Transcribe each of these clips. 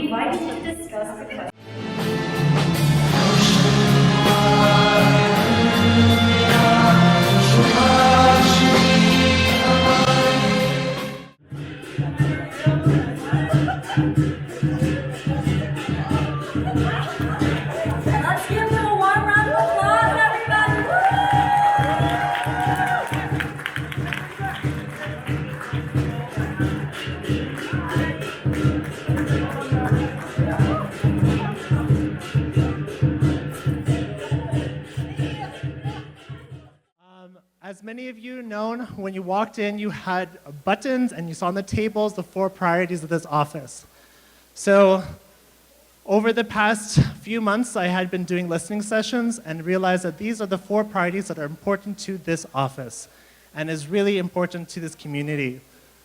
invite you to discuss the question. Let's give them a warm round of applause, everybody! As many of you know, when you walked in, you had buttons and you saw on the tables the 4 priorities of this office. So over the past few months, I had been doing listening sessions and realized that these are the 4 priorities that are important to this office and is really important to this community.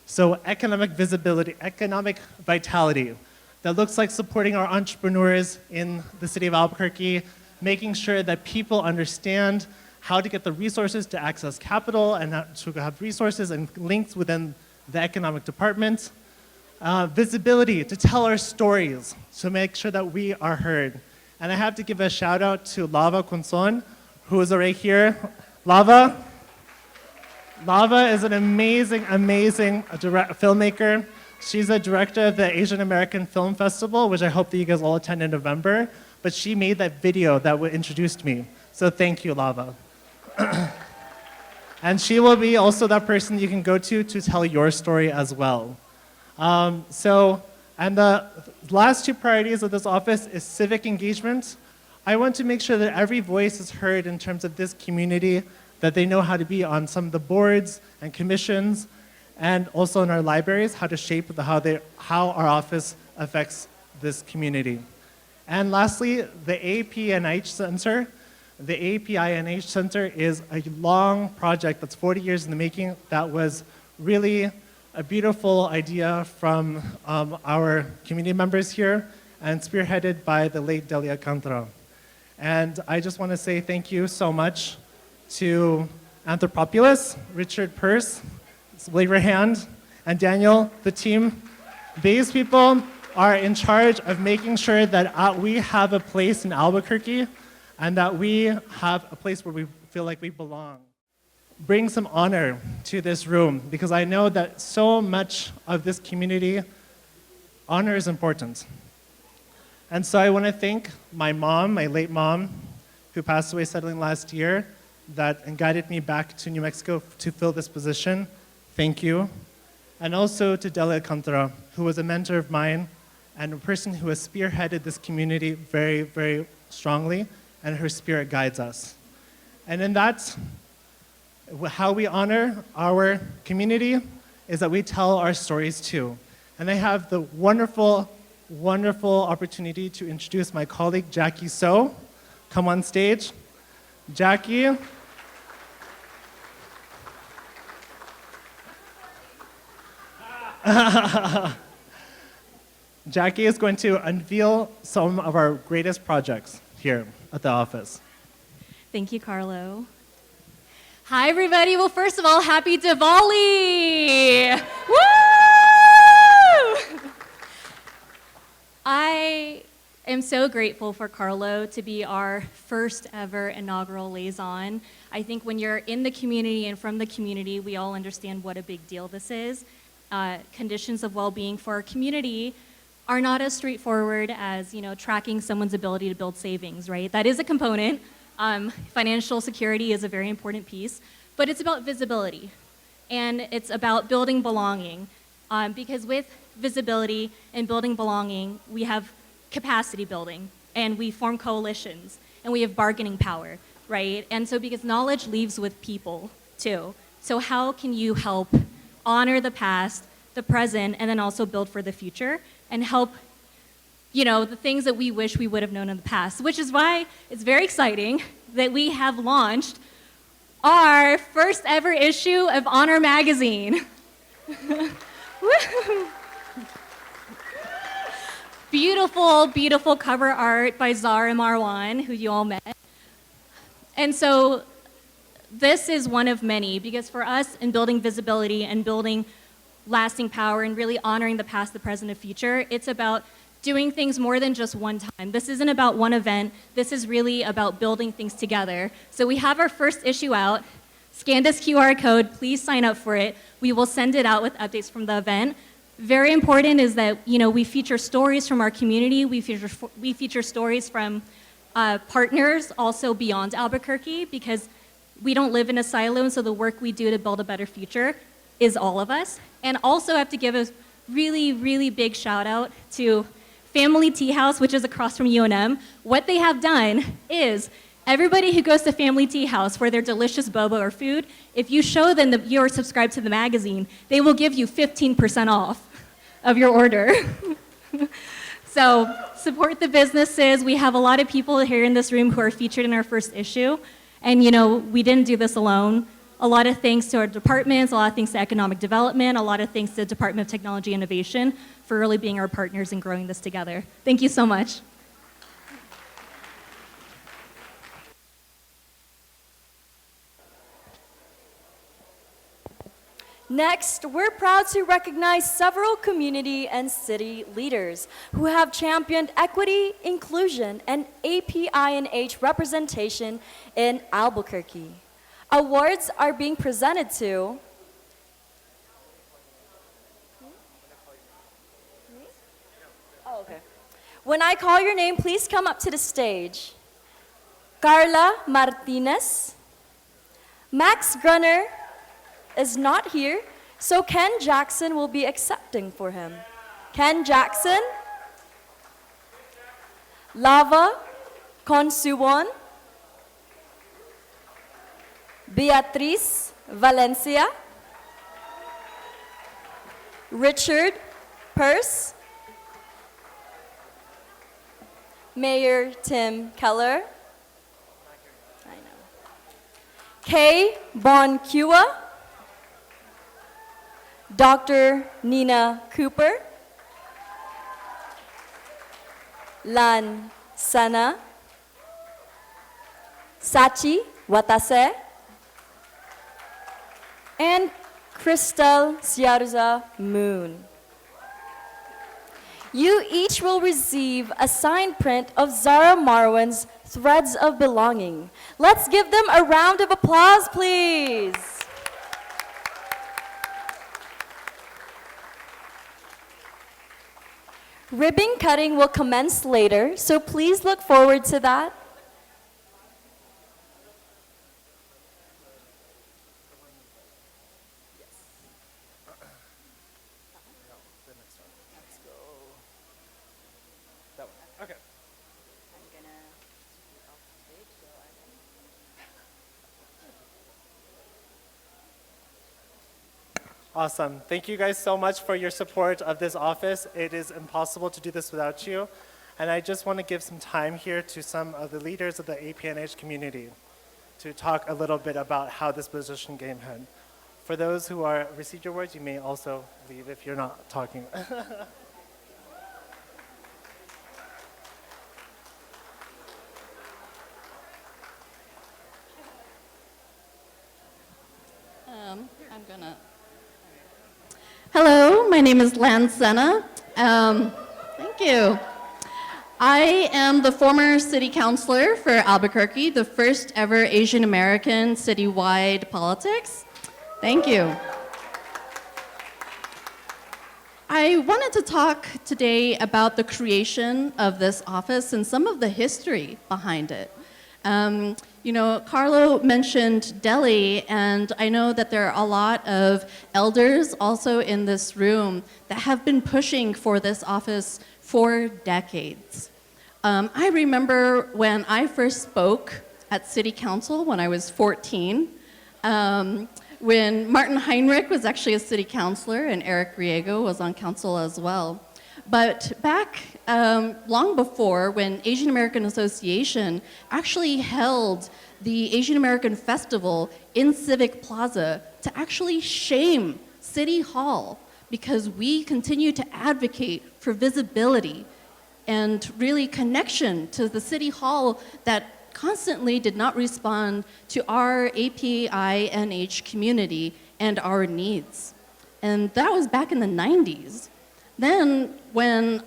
So economic visibility, economic vitality, that looks like supporting our entrepreneurs in the city of Albuquerque, making sure that people understand how to get the resources to access capital and how to have resources and links within the economic department. Visibility, to tell our stories, to make sure that we are heard. And I have to give a shout out to Lava Conson, who is right here. Lava is an amazing, amazing filmmaker. She's a director of the Asian American Film Festival, which I hope that you guys all attend in November. But she made that video that introduced me. So thank you, Lava. And she will be also that person you can go to tell your story as well. And the last 2 priorities of this office is civic engagement. I want to make sure that every voice is heard in terms of this community, that they know how to be on some of the boards and commissions, and also in our libraries, how to shape how our office affects this community. And lastly, the APINH Center. The APINH Center is a long project that's 40 years in the making that was really a beautiful idea from our community members here and spearheaded by the late Delia Cantra. And I just want to say thank you so much to Anthropopoulos, Richard Peirce, wave your hand, and Daniel, the team. These people are in charge of making sure that we have a place in Albuquerque and that we have a place where we feel like we belong. Bring some honor to this room, because I know that so much of this community, honor is important. And so I want to thank my mom, my late mom, who passed away suddenly last year, and guided me back to New Mexico to fill this position. Thank you. And also to Delia Cantra, who was a mentor of mine and a person who has spearheaded this community very, very strongly, and her spirit guides us. And in that, how we honor our community is that we tell our stories too. And I have the wonderful, wonderful opportunity to introduce my colleague, Jackie So. Come on stage. Jackie. Jackie is going to unveil some of our greatest projects here at the office. Thank you, Carlo. Hi, everybody. Well, first of all, happy Diwali! Woo! I am so grateful for Carlo to be our first ever inaugural liaison. I think when you're in the community and from the community, we all understand what a big deal this is. Conditions of well-being for our community are not as straightforward as, tracking someone's ability to build savings, right? That is a component. Financial security is a very important piece, but it's about visibility, and it's about building belonging, because with visibility and building belonging, we have capacity building, and we form coalitions, and we have bargaining power, right? And so because knowledge leaves with people, too. So how can you help honor the past, the present, and then also build for the future, and help the things that we wish we would have known in the past, which is why it's very exciting that we have launched our first ever issue of Honor Magazine. Beautiful, beautiful cover art by Zara Marwan, who you all met. And so this is one of many, because for us in building visibility and building lasting power and really honoring the past, the present, and future, it's about doing things more than just one time. This isn't about one event. This is really about building things together. So we have our first issue out. Scan this QR code. Please sign up for it. We will send it out with updates from the event. Very important is that we feature stories from our community. We feature stories from partners also beyond Albuquerque, because we don't live in a silo, and so the work we do to build a better future is all of us. And also have to give a really, really big shout out to Family Tea House, which is across from UNM. What they have done is everybody who goes to Family Tea House for their delicious boba or food, if you show them that you're subscribed to the magazine, they will give you 15% off of your order. So support the businesses. We have a lot of people here in this room who are featured in our first issue. And we didn't do this alone. A lot of thanks to our departments, a lot of thanks to economic development, a lot of thanks to the Department of Technology Innovation for really being our partners in growing this together. Thank you so much. Next, we're proud to recognize several community and city leaders who have championed equity, inclusion, and APINH representation in Albuquerque. Awards are being presented to When I call your name, please come up to the stage. Carla Martinez. Max Grunner is not here, so Ken Jackson will be accepting for him. Ken Jackson. Lava Consuwon. Beatriz Valencia. Richard Purse. Mayor Tim Keller. I know. Kay Boncua. Dr. Nina Cooper. Lan Sana. Sachi Watase. And Crystal Ciarza Moon. You each will receive a signed print of Zara Marwan's Threads of Belonging. Let's give them a round of applause, please. Ribbon cutting will commence later, so please look forward to that. Awesome. Thank you guys so much for your support of this office. It is impossible to do this without you. And I just want to give some time here to some of the leaders of the APNH community to talk a little bit about how this position came in. For those who are received your words, you may also leave if you're not talking. Hello, my name is Lan Sena. Thank you. I am the former city councilor for Albuquerque, the first ever Asian American citywide politics. Thank you. I wanted to talk today about the creation of this office and some of the history behind it. Carlo mentioned Delhi, and I know that there are a lot of elders also in this room that have been pushing for this office for decades. I remember when I first spoke at City Council when I was 14, when Martin Heinrich was actually a city councilor and Eric Riego was on council as well. But back long before, when Asian American Association actually held the Asian American Festival in Civic Plaza to actually shame City Hall because we continue to advocate for visibility and really connection to the City Hall that constantly did not respond to our APINH community and our needs. And that was back in the 90s. Then when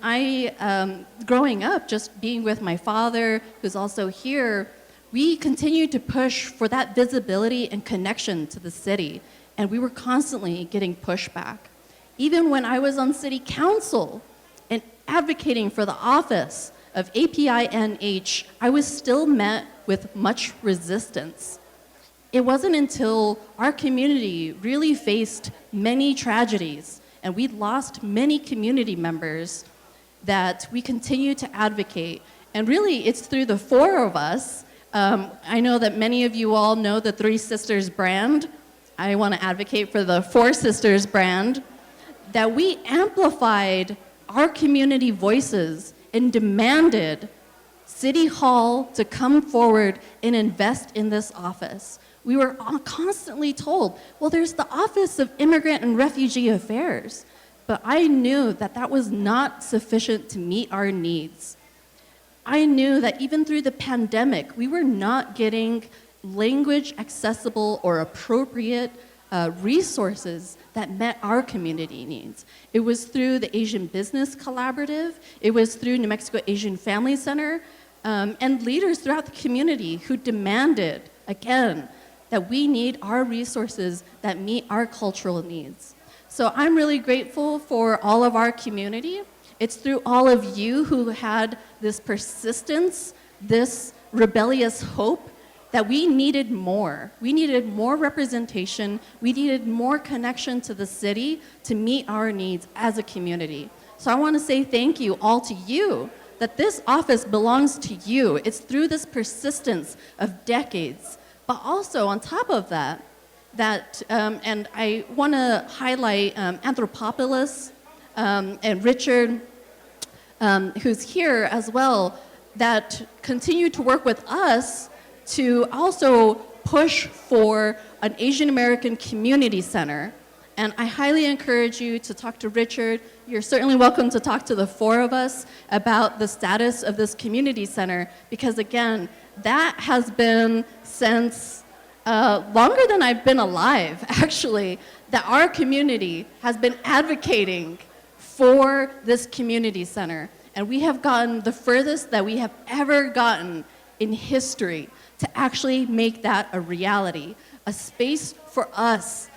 growing up, just being with my father, who's also here, we continued to push for that visibility and connection to the city, and we were constantly getting pushback. Even when I was on city council and advocating for the office of APINH, I was still met with much resistance. It wasn't until our community really faced many tragedies and we lost many community members that we continue to advocate. And really, it's through the four of us. I know that many of you all know the Three Sisters brand. I want to advocate for the Four Sisters brand, that we amplified our community voices and demanded City Hall to come forward and invest in this office. We were constantly told, well, there's the Office of Immigrant and Refugee Affairs. But I knew that that was not sufficient to meet our needs. I knew that even through the pandemic, we were not getting language accessible or appropriate resources that met our community needs. It was through the Asian Business Collaborative, it was through New Mexico Asian Family Center, and leaders throughout the community who demanded, again, that we need our resources that meet our cultural needs. So I'm really grateful for all of our community. It's through all of you who had this persistence, this rebellious hope, that we needed more. We needed more representation. We needed more connection to the city to meet our needs as a community. So I want to say thank you all to you, that this office belongs to you. It's through this persistence of decades. But also on top of that, and I want to highlight Anthropopoulos and Richard, who's here as well, that continue to work with us to also push for an Asian American community center. And I highly encourage you to talk to Richard. You're certainly welcome to talk to the four of us about the status of this community center, because again, that has been since longer than I've been alive, actually, that our community has been advocating for this community center. And we have gotten the furthest that we have ever gotten in history to actually make that a reality, a space for us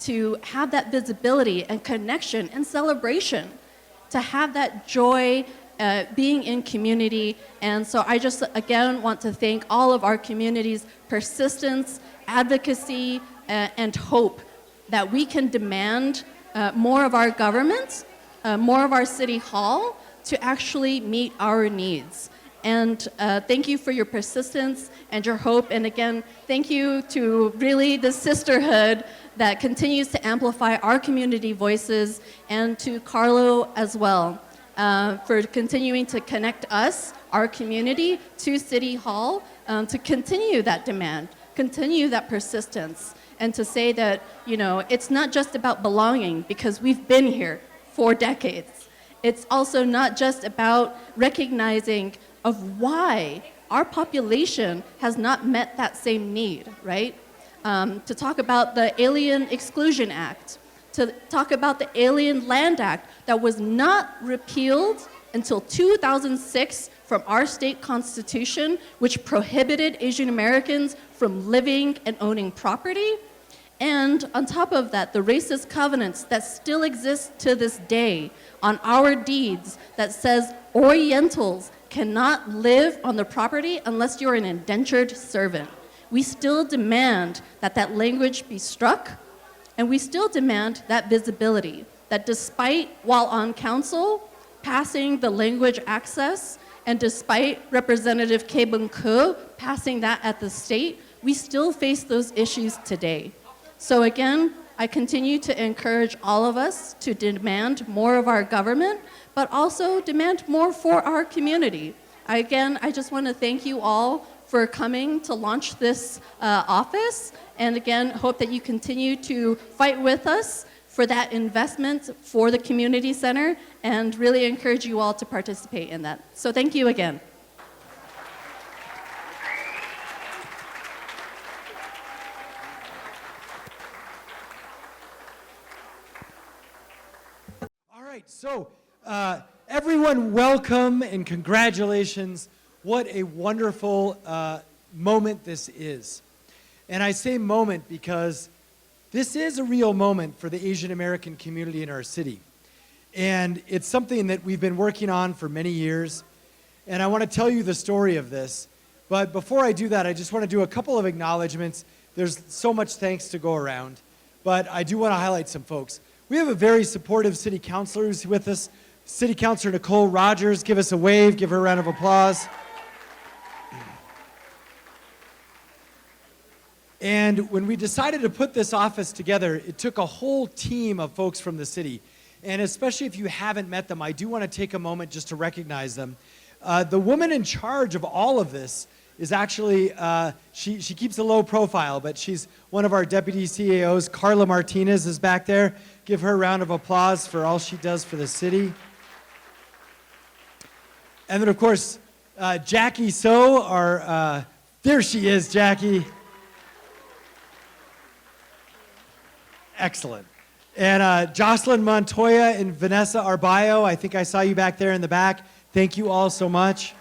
to have that visibility and connection and celebration, to have that joy being in community. And so I just, again, want to thank all of our community's persistence, advocacy, and hope that we can demand more of our government, more of our city hall to actually meet our needs. And thank you for your persistence and your hope. And again, thank you to really the sisterhood that continues to amplify our community voices, and to Carlo as well for continuing to connect us, our community, to City Hall, to continue that demand, continue that persistence, and to say that, you know, it's not just about belonging, because we've been here for decades. It's also not just about recognizing of why our population has not met that same need, right? To talk about the Alien Exclusion Act, to talk about the Alien Land Act that was not repealed until 2006 from our state constitution, which prohibited Asian Americans from living and owning property. And on top of that, the racist covenants that still exist to this day on our deeds that says Orientals cannot live on the property unless you're an indentured servant. We still demand that that language be struck, and we still demand that visibility, that despite, while on council, passing the language access, and despite Representative Kebun-Ku passing that at the state, we still face those issues today. So again, I continue to encourage all of us to demand more of our government, but also demand more for our community. Again, I just want to thank you all for coming to launch this office, and again, hope that you continue to fight with us for that investment for the community center, and really encourage you all to participate in that. So thank you again. All right. right, so everyone welcome and congratulations. What a wonderful moment this is. And I say moment because this is a real moment for the Asian American community in our city. And it's something that we've been working on for many years. And I want to tell you the story of this. But before I do that, I just want to do a couple of acknowledgments. There's so much thanks to go around. But I do want to highlight some folks. We have a very supportive city councilor who's with us. City Councilor Nicole Rogers. Give us a wave. Give her a round of applause. And when we decided to put this office together, it took a whole team of folks from the city. And especially if you haven't met them, I do want to take a moment just to recognize them. The woman in charge of all of this is actually, she keeps a low profile, but she's one of our deputy CAOs. Carla Martinez is back there. Give her a round of applause for all she does for the city. And then, of course, Jackie So, there she is, Jackie. Excellent. And Jocelyn Montoya and Vanessa Arbayo, I think I saw you back there in the back. Thank you all so much.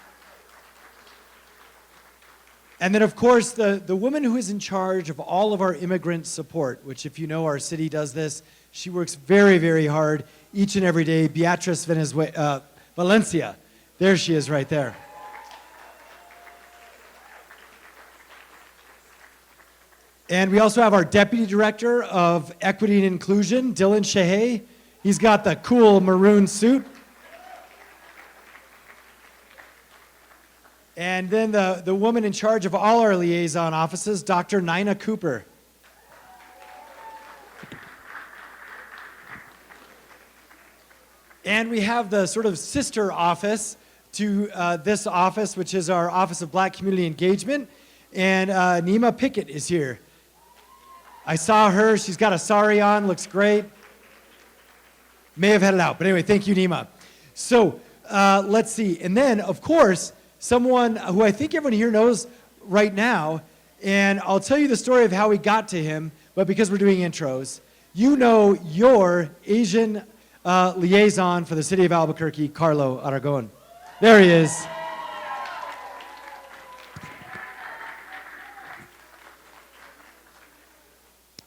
And then, of course, the woman who is in charge of all of our immigrant support, which, if you know, our city does this. She works very, very hard each and every day. Beatrice Valencia. There she is right there. And we also have our Deputy Director of Equity and Inclusion, Dylan Shahey. He's got the cool maroon suit. And then the woman in charge of all our liaison offices, Dr. Nina Cooper. And we have the sort of sister office to this office, which is our Office of Black Community Engagement. And Nima Pickett is here. I saw her. She's got a sari on. Looks great. May have headed out. But anyway, thank you, Nima. So let's see. And then, of course, someone who I think everyone here knows right now, and I'll tell you the story of how we got to him, but because we're doing intros, you know your Asian liaison for the city of Albuquerque, Carlo Aragón. There he is.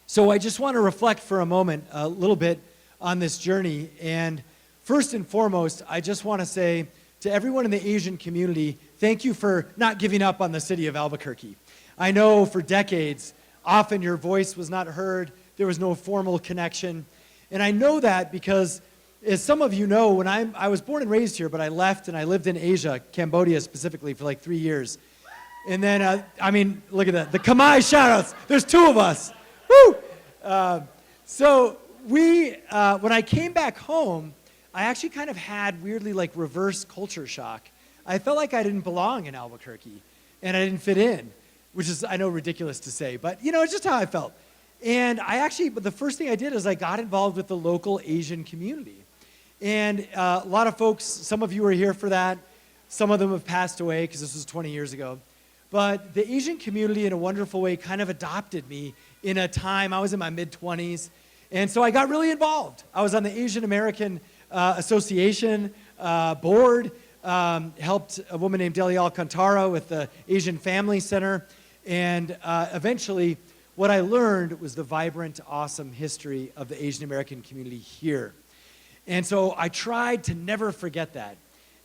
So I just want to reflect for a moment a little bit on this journey. And first and foremost, I just want to say to everyone in the Asian community, thank you for not giving up on the city of Albuquerque. I know for decades, often your voice was not heard. There was no formal connection. And I know that because, as some of you know, when I was born and raised here, but I left and I lived in Asia, Cambodia specifically, for like 3 years. And then, I mean, look at that. The Khmer shoutouts. There's 2 of us. Woo! So when I came back home, I actually kind of had weirdly like reverse culture shock. I felt like I didn't belong in Albuquerque and I didn't fit in, which is, I know, ridiculous to say, but you know, it's just how I felt. And but the first thing I did is I got involved with the local Asian community. And a lot of folks, some of you are here for that. Some of them have passed away because this was 20 years ago. But the Asian community, in a wonderful way, kind of adopted me in a time, I was in my mid-20s. And so I got really involved. I was on the Asian American Association board, helped a woman named Delia Alcantara with the Asian Family Center. And eventually, what I learned was the vibrant, awesome history of the Asian American community here. And so I tried to never forget that.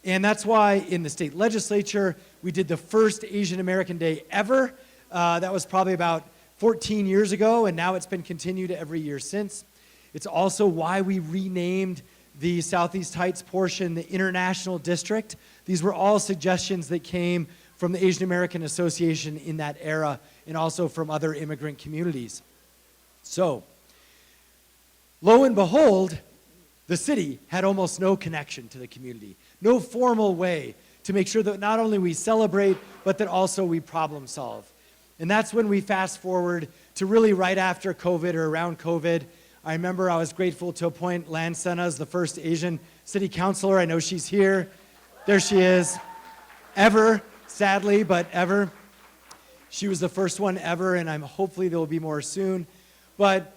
And that's why in the state legislature, we did the first Asian American Day ever. That was probably about 14 years ago, and now it's been continued every year since. It's also why we renamed the Southeast Heights portion the International District. These were all suggestions that came from the Asian American Association in that era, and also from other immigrant communities. So, lo and behold, the city had almost no connection to the community, no formal way to make sure that not only we celebrate, but that also we problem solve. And that's when we fast forward to really right after COVID or around COVID. I remember I was grateful to appoint Lansana as the first Asian city councilor. I know she's here. There she is. Ever, sadly, but ever. She was the first one ever, and hopefully there will be more soon. But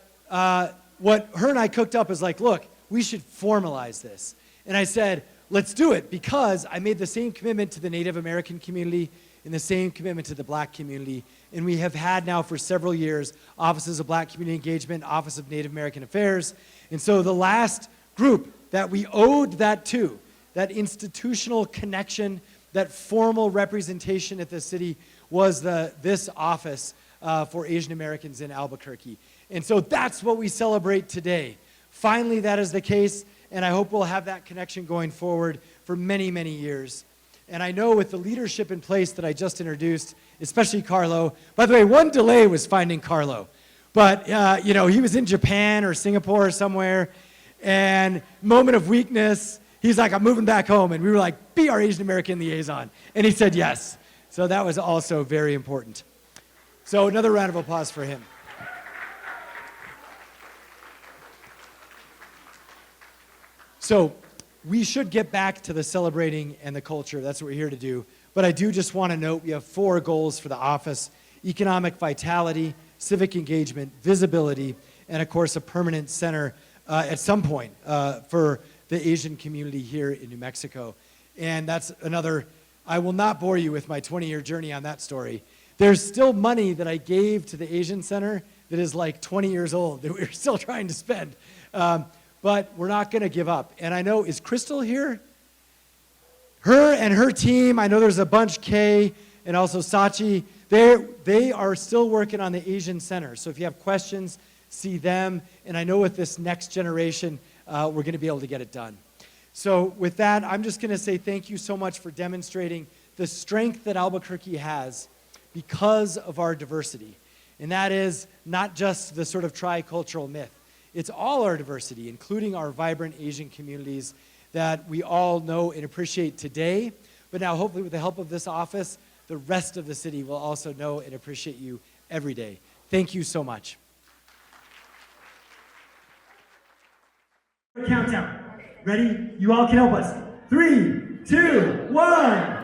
what her and I cooked up is like, look, we should formalize this. And I said, let's do it, because I made the same commitment to the Native American community and the same commitment to the Black community. And we have had now for several years offices of Black community engagement, Office of Native American Affairs. And so the last group that we owed that to, that institutional connection, that formal representation at the city, was this office for Asian Americans in Albuquerque. And so that's what we celebrate today. Finally, that is the case, and I hope we'll have that connection going forward for many, many years. And I know with the leadership in place that I just introduced, especially Carlo. By the way, one delay was finding Carlo. But, you know, he was in Japan or Singapore or somewhere, and moment of weakness, he's like, I'm moving back home. And we were like, be our Asian American liaison. And he said yes. So that was also very important. So another round of applause for him. So we should get back to the celebrating and the culture. That's what we're here to do. But I do just want to note we have 4 goals for the office: economic vitality, civic engagement, visibility, and of course a permanent center at some point for the Asian community here in New Mexico. And that's another, I will not bore you with my 20-year journey on that story. There's still money that I gave to the Asian Center that is like 20 years old that we're still trying to spend. But we're not going to give up. And I know, is Crystal here? Her and her team, I know there's a bunch, Kay and also Sachi, they are still working on the Asian Center. So if you have questions, see them. And I know with this next generation, we're going to be able to get it done. So with that, I'm just going to say thank you so much for demonstrating the strength that Albuquerque has because of our diversity. And that is not just the sort of tricultural myth. It's all our diversity, including our vibrant Asian communities that we all know and appreciate today. But now, hopefully, with the help of this office, the rest of the city will also know and appreciate you every day. Thank you so much. Countdown. Ready? You all can help us. 3, 2, 1.